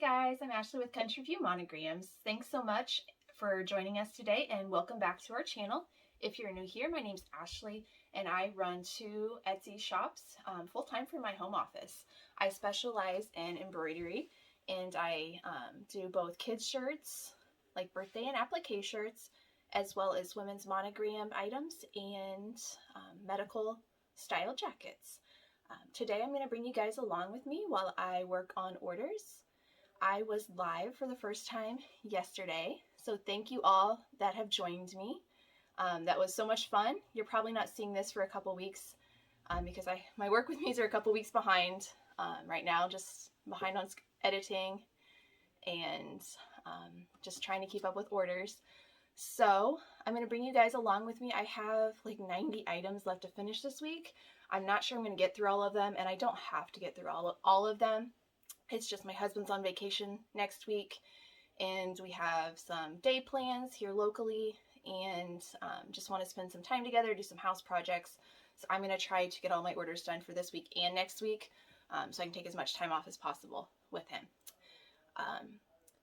guys, I'm Ashley with Country View Monograms. Thanks so much for joining us today and welcome back to our channel. If you're new here, my name's Ashley and I run 2 Etsy shops full-time from my home office. I specialize in embroidery and I do both kids shirts, like birthday and applique shirts, as well as women's monogram items and medical style jackets. Today I'm going to bring you guys along with me while I work on orders. I was live for the first time yesterday, so thank you all that have joined me. That was so much fun. You're probably not seeing this for a couple weeks because my work with me are a couple weeks behind right now, just behind on editing and just trying to keep up with orders. So I'm going to bring you guys along with me. I have like 90 items left to finish this week. I'm not sure I'm going to get through all of them, and I don't have to get through all of them. It's just my husband's on vacation next week, and we have some day plans here locally, and just want to spend some time together, do some house projects. So I'm going to try to get all my orders done for this week and next week, so I can take as much time off as possible with him.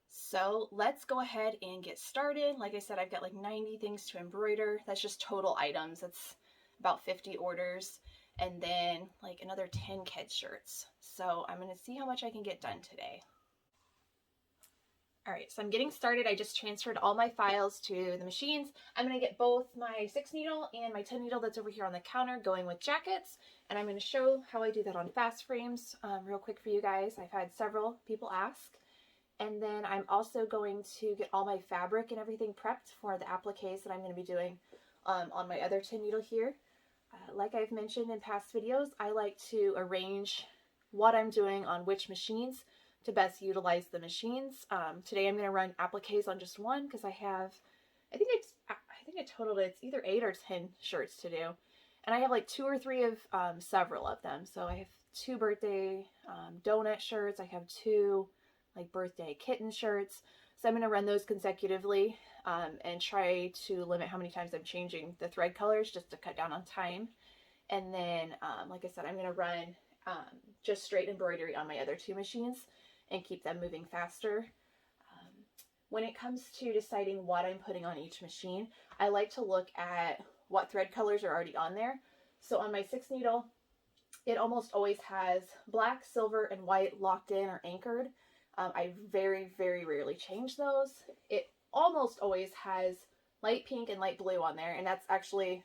So let's go ahead and get started. Like I said, I've got like 90 things to embroider. That's just total items. That's about 50 orders. And then like another 10 kids shirts. So I'm going to see how much I can get done today. All right, so I'm getting started. I just transferred all my files to the machines. I'm going to get both my 6 needle and my 10 needle that's over here on the counter going with jackets. And I'm going to show how I do that on fast frames real quick for you guys. I've had several people ask. And then I'm also going to get all my fabric and everything prepped for the appliques that I'm going to be doing on my other 10 needle here. Like I've mentioned in past videos, I like to arrange what I'm doing on which machines to best utilize the machines. Today I'm going to run appliques on just one because I think I totaled it's either 8 or 10 shirts to do. And I have like 2 or 3 of several of them. So I have 2 birthday donut shirts. I have 2 like birthday kitten shirts. So I'm going to run those consecutively and try to limit how many times I'm changing the thread colors just to cut down on time. And then, like I said, I'm going to run just straight embroidery on my other 2 machines and keep them moving faster. When it comes to deciding what I'm putting on each machine, I like to look at what thread colors are already on there. So on my 6 needle, it almost always has black, silver, and white locked in or anchored. I very, very rarely change those. It almost always has light pink and light blue on there, and that's actually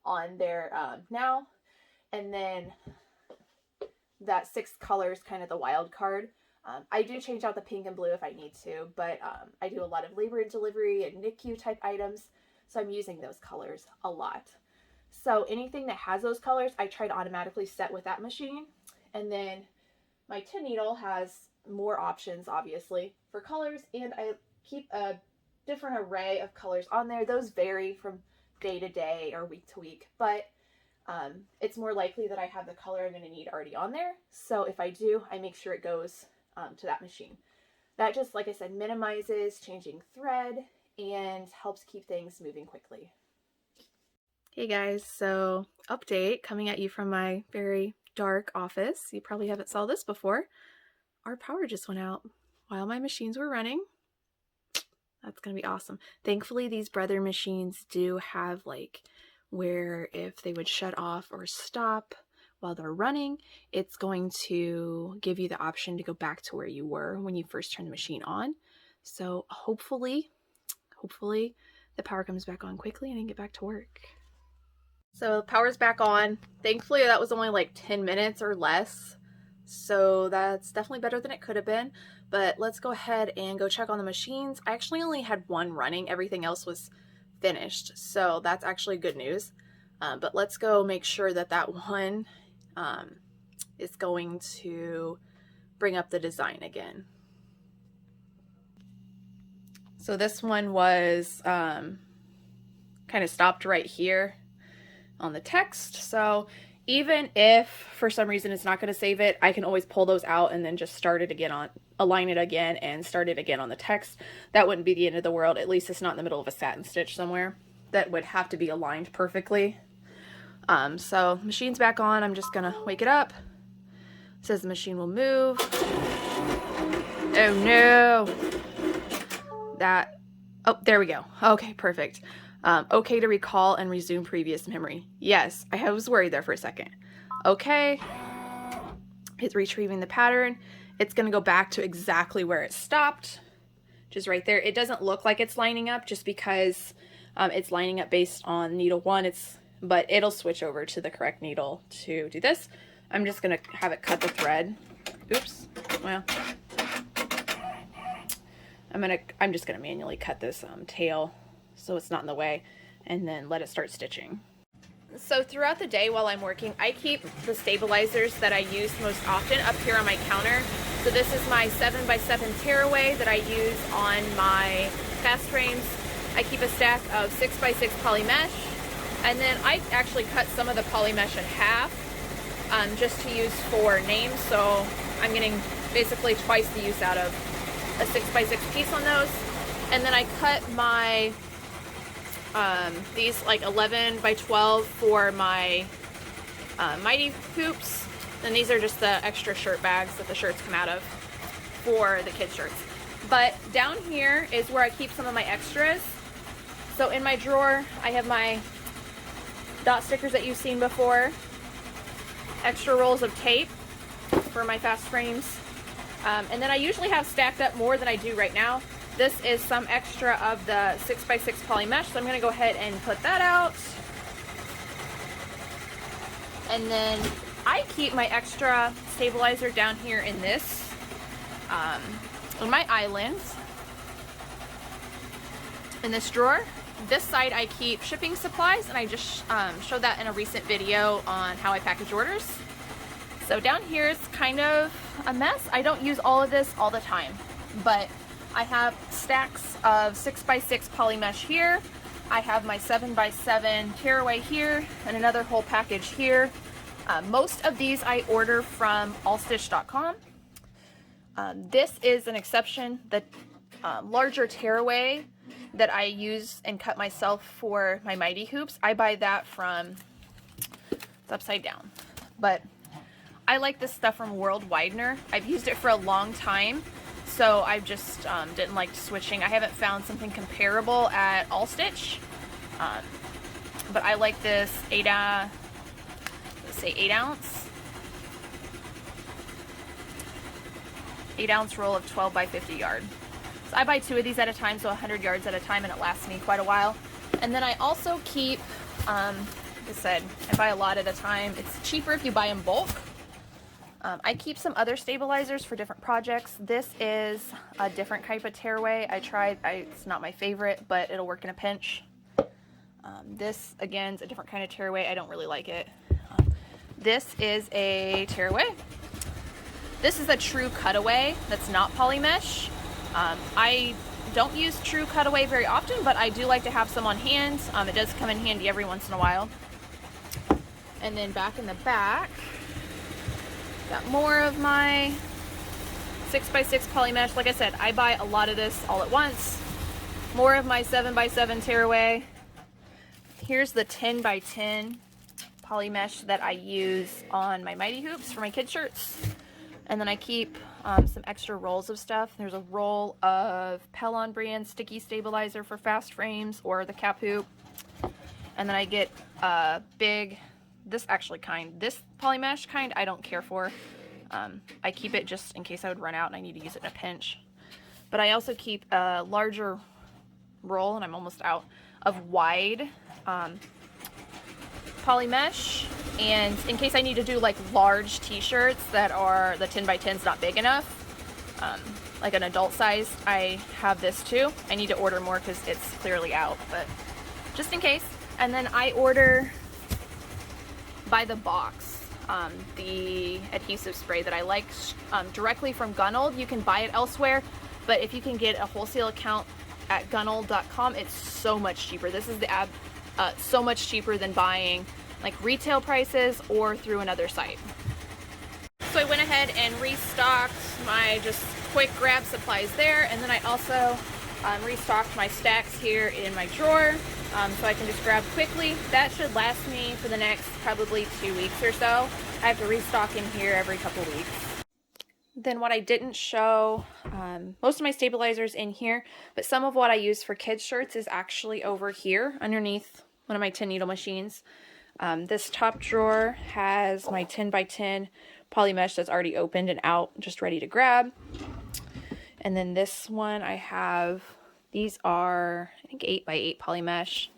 on there now. And then that 6th color is kind of the wild card. I do change out the pink and blue if I need to, but I do a lot of labor and delivery and NICU type items, so I'm using those colors a lot. So anything that has those colors, I try to automatically set with that machine. And then my 10 needle has more options, obviously, for colors, and I keep a different array of colors on there. Those vary from day to day or week to week, but it's more likely that I have the color I'm going to need already on there. So if I do, I make sure it goes to that machine. That just, like I said, minimizes changing thread and helps keep things moving quickly. Hey guys, so update coming at you from my very dark office. You probably haven't saw this before. Our power just went out while my machines were running. That's going to be awesome. Thankfully, these Brother machines do have like where if they would shut off or stop while they're running, it's going to give you the option to go back to where you were when you first turned the machine on. So hopefully the power comes back on quickly and I can get back to work. So the power's back on. Thankfully, that was only like 10 minutes or less. So that's definitely better than it could have been, but let's go ahead and go check on the machines. I actually only had 1 running. Everything else was finished. So that's actually good news. But let's go make sure that that one is going to bring up the design again. So this one was kind of stopped right here on the text. So even if for some reason it's not going to save it, I can always pull those out and then just start it again align it again and start it again on the text. That wouldn't be the end of the world. At least it's not in the middle of a satin stitch somewhere that would have to be aligned perfectly. So machine's back on. I'm just going to wake it up. It says the machine will move. Oh no. That, oh, there we go. Okay, perfect. Okay to recall and resume previous memory. Yes, I was worried there for a second. Okay. It's retrieving the pattern. It's going to go back to exactly where it stopped, which is right there. It doesn't look like it's lining up just because it's lining up based on needle 1. But it'll switch over to the correct needle to do this. I'm just going to have it cut the thread. Oops. Well, I'm just going to manually cut this tail so it's not in the way, and then let it start stitching. So throughout the day while I'm working, I keep the stabilizers that I use most often up here on my counter. So this is my 7x7 tearaway that I use on my fast frames. I keep a stack of 6x6 poly mesh, and then I actually cut some of the poly mesh in half just to use for names. So I'm getting basically twice the use out of a 6x6 piece on those. And then I cut my these like 11x12 for my Mighty hoops, and these are just the extra shirt bags that the shirts come out of for the kids' shirts. But down here is where I keep some of my extras. So in my drawer I have my dot stickers that you've seen before, extra rolls of tape for my fast frames, and then I usually have stacked up more than I do right now. This is some extra of the 6x6 poly mesh, so I'm going to go ahead and put that out. And then I keep my extra stabilizer down here in this, on my islands, in this drawer. This side I keep shipping supplies, and I just showed that in a recent video on how I package orders. So down here is kind of a mess. I don't use all of this all the time, but I have stacks of 6x6 poly mesh here. I have my 7x7 tearaway here, and another whole package here. Most of these I order from allstitch.com. This is an exception. The larger tearaway that I use and cut myself for my Mighty hoops, I buy that from, it's upside down, but I like this stuff from World Widener. I've used it for a long time, so I just didn't like switching. I haven't found something comparable at Allstitch, but I like this 8 ounce roll of 12x50 yard. So I buy 2 of these at a time, so 100 yards at a time, and it lasts me quite a while. And then I also keep, like I said, I buy a lot at a time. It's cheaper if you buy in bulk. I keep some other stabilizers for different projects. This is a different type of tearaway. I tried, it's not my favorite, but it'll work in a pinch. This, again, is a different kind of tearaway. I don't really like it. This is a tearaway. This is a true cutaway that's not poly mesh. I don't use true cutaway very often, but I do like to have some on hand. It does come in handy every once in a while. And then back in the back, got more of my 6x6 poly mesh. Like I said, I buy a lot of this all at once. More of my 7x7 tearaway. Here's the 10x10 poly mesh that I use on my Mighty hoops for my kids' shirts. And then I keep some extra rolls of stuff. There's a roll of Pellon brand sticky stabilizer for fast frames or the cap hoop. And then I get a big, this poly mesh kind I don't care for. I keep it just in case I would run out and I need to use it in a pinch. But I also keep a larger roll, and I'm almost out, of wide poly mesh, and in case I need to do like large t-shirts that are the 10x10's not big enough, like an adult size, I have this too. I need to order more because it's clearly out, but just in case. And then I order by the box the adhesive spray that I like directly from Gunold. You can buy it elsewhere, but if you can get a wholesale account at gunold.com, it's so much cheaper. This is so much cheaper than buying like retail prices or through another site. So I went ahead and restocked my just quick grab supplies there, and then I also restocked my stacks here in my drawer, so I can just grab quickly. That should last me for the next probably 2 weeks or so. I have to restock in here every couple weeks. Then what I didn't show, most of my stabilizers in here, but some of what I use for kids shirts is actually over here underneath one of my 10 needle machines. This top drawer has my 10 by 10 poly mesh that's already opened and out, just ready to grab. And then this one I have, these are I think 8 by 8 poly mesh,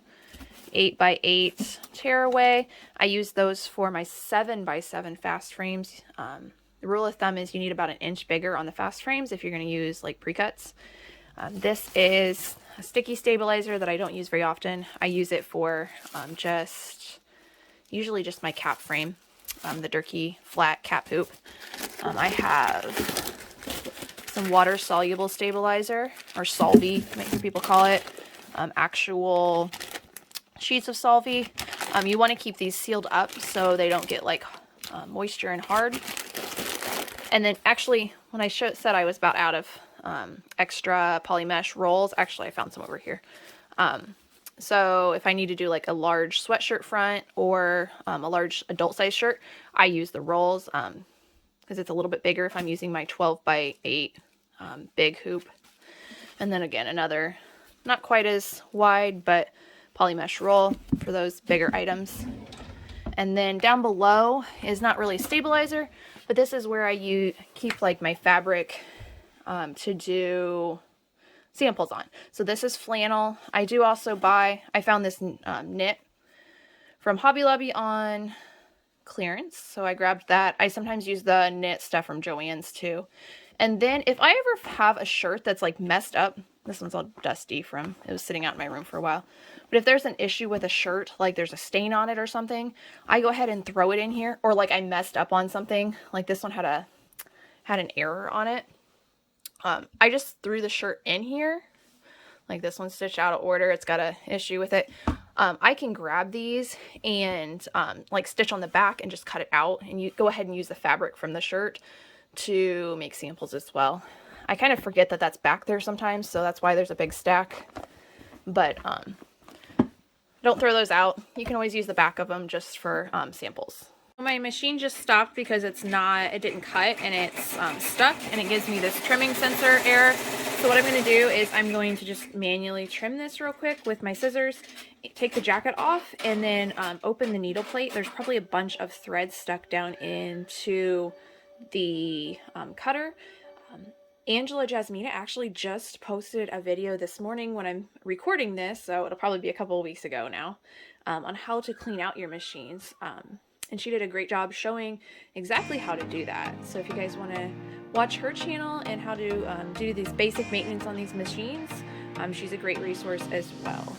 8 by 8 tearaway. I use those for my 7 by 7 fast frames. The rule of thumb is you need about an inch bigger on the fast frames if you're going to use like pre-cuts. This is a sticky stabilizer that I don't use very often. I use it for usually just my cap frame, the Durkee flat cap hoop. I have some water soluble stabilizer, or Solvy, I might hear people call it, actual sheets of Solvy. You want to keep these sealed up so they don't get like moisture and hard. And then actually, when I said I was about out of extra poly mesh rolls, actually I found some over here. So if I need to do like a large sweatshirt front or a large adult size shirt, I use the rolls because it's a little bit bigger if I'm using my 12 by 8 big hoop. And then again, another not quite as wide, but poly mesh roll for those bigger items. And then down below is not really a stabilizer, but this is where I keep like my fabric to do samples on. So this is flannel. I do also I found this knit from Hobby Lobby on clearance, so I grabbed that. I sometimes use the knit stuff from Joann's too. And then if I ever have a shirt that's like messed up, this one's all dusty from, it was sitting out in my room for a while. But if there's an issue with a shirt, like there's a stain on it or something, I go ahead and throw it in here. Or like I messed up on something, like this one had an error on it. I just threw the shirt in here. Like this one's stitched out of order, it's got an issue with it. I can grab these and like stitch on the back and just cut it out. And you go ahead and use the fabric from the shirt to make samples as well. I kind of forget that that's back there sometimes, so that's why there's a big stack. But don't throw those out. You can always use the back of them just for samples. My machine just stopped because it didn't cut and it's stuck, and it gives me this trimming sensor error. So what I'm going to do is I'm going to just manually trim this real quick with my scissors, take the jacket off, and then open the needle plate. There's probably a bunch of thread stuck down into the cutter. Angela Jasmina actually just posted a video this morning when I'm recording this, so it'll probably be a couple of weeks ago now, on how to clean out your machines. And she did a great job showing exactly how to do that. So if you guys want to watch her channel and how to do these basic maintenance on these machines, she's a great resource as well.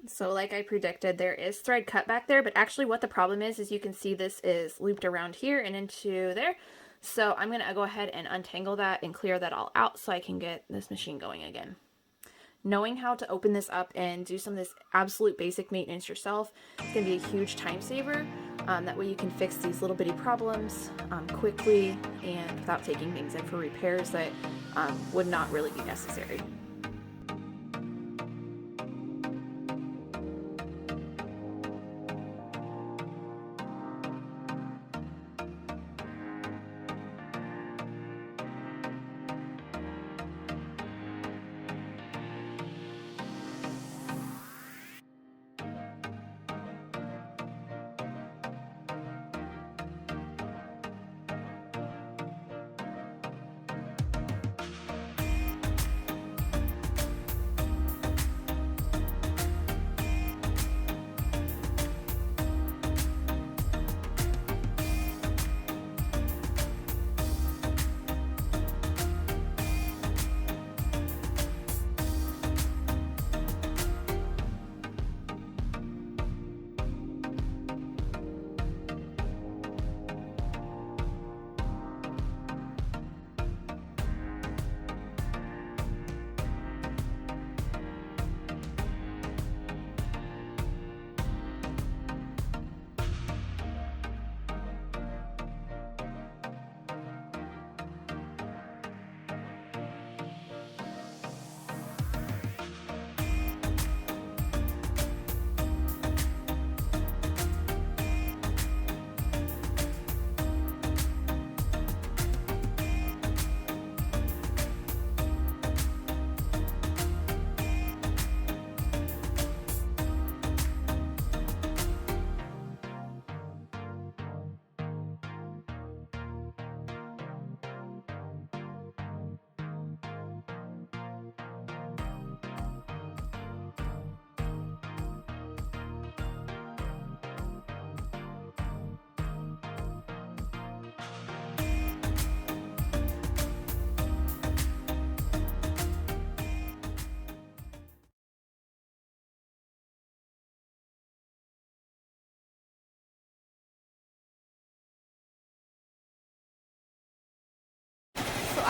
So like I predicted, there is thread cut back there, but actually what the problem is you can see this is looped around here and into there. So I'm gonna go ahead and untangle that and clear that all out so I can get this machine going again. Knowing how to open this up and do some of this absolute basic maintenance yourself is gonna be a huge time saver. That way you can fix these little bitty problems quickly and without taking things in for repairs that would not really be necessary.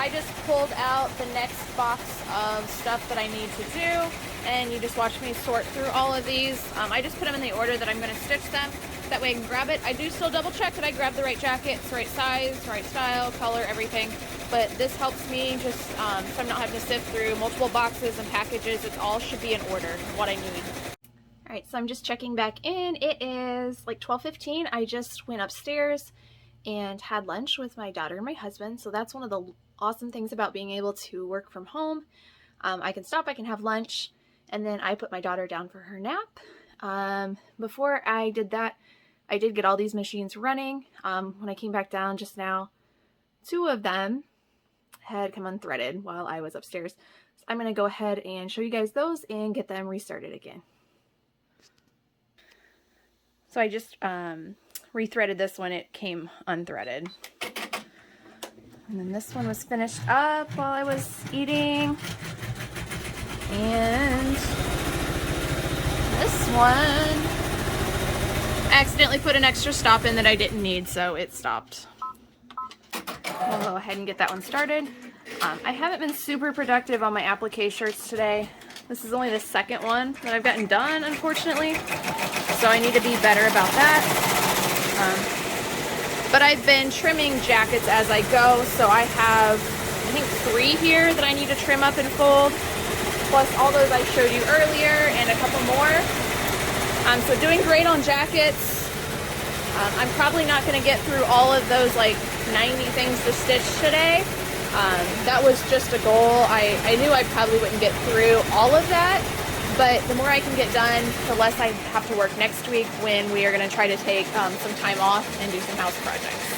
I just pulled out the next box of stuff that I need to do, and you just watch me sort through all of these. I just put them in the order that I'm going to stitch them. That way I can grab it. I do still double check that I grab the right jacket, it's the right size, right style, color, everything. But this helps me just so I'm not having to sift through multiple boxes and packages. It all should be in order, what I need. All right, so I'm just checking back in. It is like 12:15. I just went upstairs and had lunch with my daughter and my husband. So that's one of the awesome things about being able to work from home. I can stop, I can have lunch, and then I put my daughter down for her nap. Before I did that, I did get all these machines running. When I came back down just now, 2 of them had come unthreaded while I was upstairs. So I'm going to go ahead and show you guys those and get them restarted again. So I just rethreaded this one. It came unthreaded. And then this one was finished up while I was eating. And this one, I accidentally put an extra stop in that I didn't need, so it stopped. I'll go ahead and get that one started. I haven't been super productive on my applique shirts today. This is only the second one that I've gotten done, unfortunately, so I need to be better about that. But I've been trimming jackets as I go, so I have, I think, 3 here that I need to trim up and fold, plus all those I showed you earlier and a couple more. So doing great on jackets. I'm probably not going to get through all of those like 90 things to stitch today. That was just a goal. I knew I probably wouldn't get through all of that, but the more I can get done, the less I have to work next week when we are going to try to take some time off and do some house projects.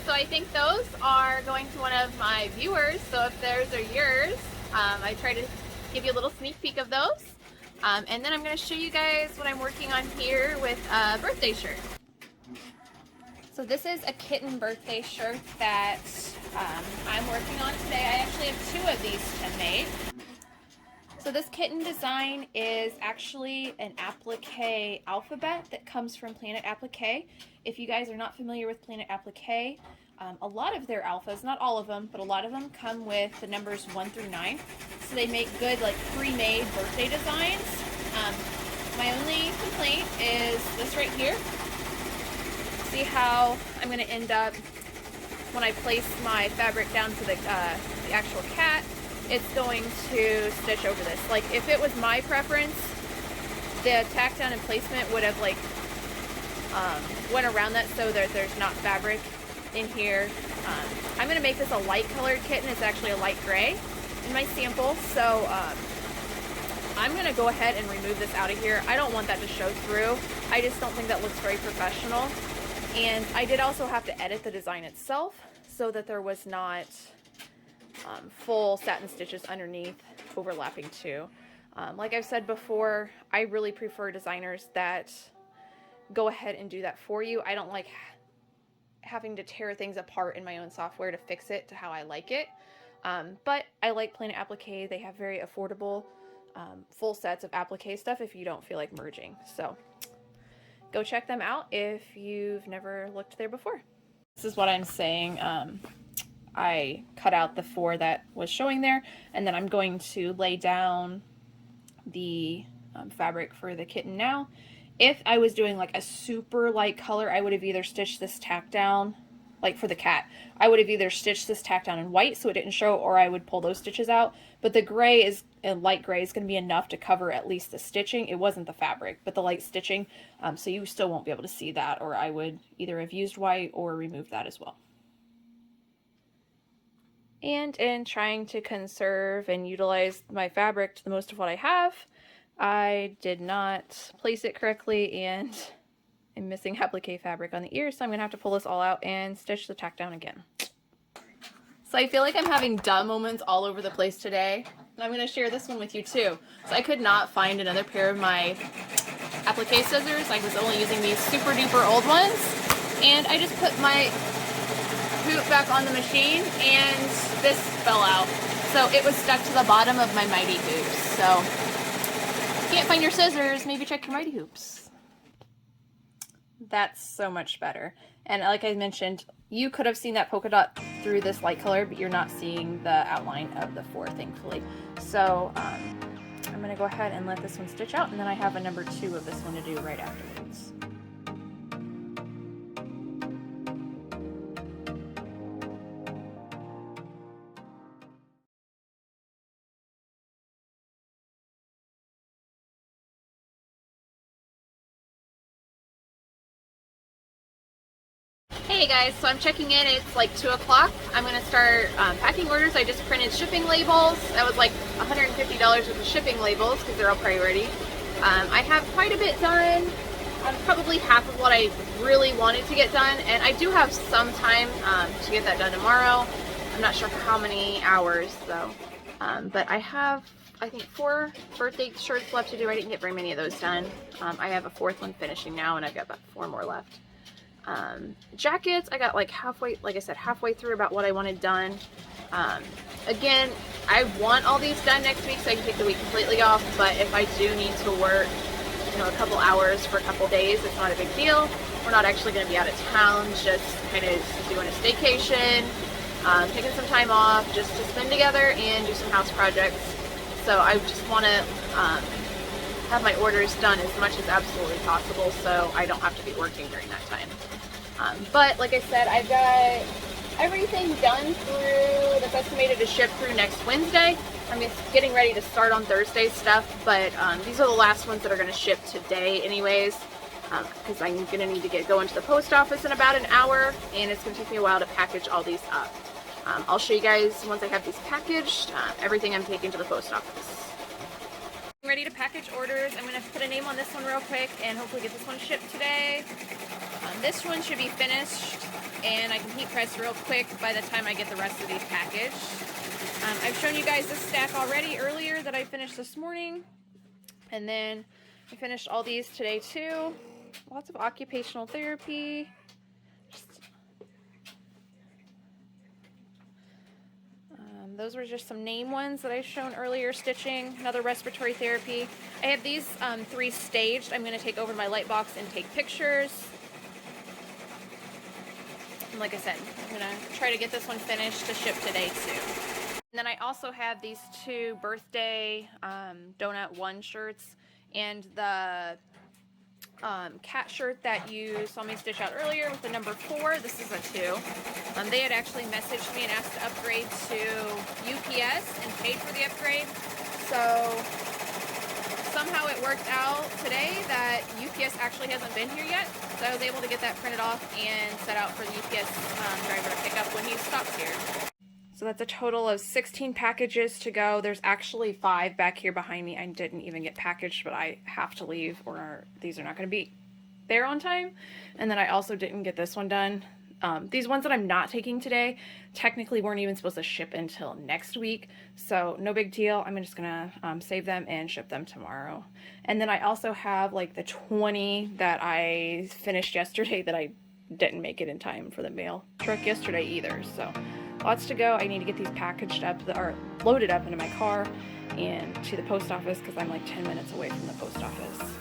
So I think those are going to one of my viewers, so if those are yours, I try to give you a little sneak peek of those. And then I'm going to show you guys what I'm working on here with a birthday shirt. So this is a kitten birthday shirt that I'm working on today. I actually have 2 of these to make. So this kitten design is actually an applique alphabet that comes from Planet Applique. If you guys are not familiar with Planet Applique, a lot of their alphas, not all of them, but a lot of them come with the numbers 1 through 9. So they make good, like, pre-made birthday designs. My only complaint is this right here. See how I'm going to end up when I place my fabric down to the actual cat. It's going to stitch over this. Like, if it was my preference, the tack down and placement would have like went around that so that there's not fabric in here. I'm going to make this a light colored kitten. It's actually a light gray in my sample, so I'm going to go ahead and remove this out of here. I don't want that to show through. I just don't think that looks very professional. And I did also have to edit the design itself so that there was not full satin stitches underneath overlapping too. Like I've said before, I really prefer designers that go ahead and do that for you. I don't like having to tear things apart in my own software to fix it to how I like it. But I like Planet Applique. They have very affordable full sets of applique stuff if you don't feel like merging. So go check them out if you've never looked there before. This is what I'm saying. I cut out the 4 that was showing there, and then I'm going to lay down the fabric for the kitten now. If I was doing like a super light color, I would have either stitched this tack down, like for the cat, I would have either stitched this tack down in white so it didn't show, or I would pull those stitches out. But the gray is, light gray is going to be enough to cover at least the stitching. It wasn't the fabric, but the light stitching. So you still won't be able to see that, or I would either have used white or removed that as well. And in trying to conserve and utilize my fabric to the most of what I have, I did not place it correctly, and I'm missing applique fabric on the ears, so I'm going to have to pull this all out and stitch the tack down again. So I feel like I'm having duh moments all over the place today, and I'm going to share this one with you too. So I could not find another pair of my applique scissors. I was only using these super duper old ones, and I just put my hoop back on the machine and this fell out. So it was stuck to the bottom of my Mighty Hoops. So if you can't find your scissors, maybe check your Mighty Hoops. That's so much better. And like I mentioned, you could have seen that polka dot through this light color, but you're not seeing the outline of the 4, thankfully. So I'm going to go ahead and let this one stitch out, and then I have a number 2 of this one to do right afterwards. Hey guys, so I'm checking in. It's like 2 o'clock. I'm going to start packing orders. I just printed shipping labels. That was like $150 with the shipping labels because they're all priority. I have quite a bit done. Probably half of what I really wanted to get done, and I do have some time to get that done tomorrow. I'm not sure how many hours though, but I have, I think, 4 birthday shirts left to do. I didn't get very many of those done. I have a 4th one finishing now, and I've got about 4 more left. Jackets, I got like halfway, like I said, halfway through about what I wanted done. Again, I want all these done next week so I can take the week completely off, but if I do need to work, you know, a couple hours for a couple days, it's not a big deal. We're not actually going to be out of town, just kind of doing a staycation, taking some time off just to spend together and do some house projects. So I just want to have my orders done as much as absolutely possible so I don't have to be working during that time. But like I said, I've got everything done through that's estimated to ship through next Wednesday. I'm just getting ready to start on Thursday's stuff, but these are the last ones that are going to ship today anyways, because I'm going to need to get going to the post office in about an hour, and it's going to take me a while to package all these up. I'll show you guys once I have these packaged, everything I'm taking to the post office. I'm ready to package orders. I'm going to put a name on this one real quick and hopefully get this one shipped today. This one should be finished, and I can heat press real quick by the time I get the rest of these packaged. I've shown you guys this stack already earlier that I finished this morning, and then I finished all these today too. Lots of occupational therapy. Those were just some name ones that I've shown earlier, stitching, another respiratory therapy. I have these 3 staged. I'm going to take over my light box and take pictures. And like I said, I'm going to try to get this one finished to ship today too. And then I also have these 2 birthday donut 1 shirts and the cat shirt that you saw me stitch out earlier with the number 4. This is a 2. They had actually messaged me and asked to upgrade to UPS and paid for the upgrade. So somehow it worked out today that UPS actually hasn't been here yet. So I was able to get that printed off and set out for the UPS driver to pick up when he stops here. So that's a total of 16 packages to go. There's actually 5 back here behind me. I didn't even get packaged, but I have to leave or these are not going to be there on time. And then I also didn't get this one done. These ones that I'm not taking today technically weren't even supposed to ship until next week. So no big deal. I'm just going to save them and ship them tomorrow. And then I also have like the 20 that I finished yesterday that I didn't make it in time for the mail truck yesterday either. So lots to go. I need to get these packaged up or loaded up into my car and to the post office because I'm like 10 minutes away from the post office.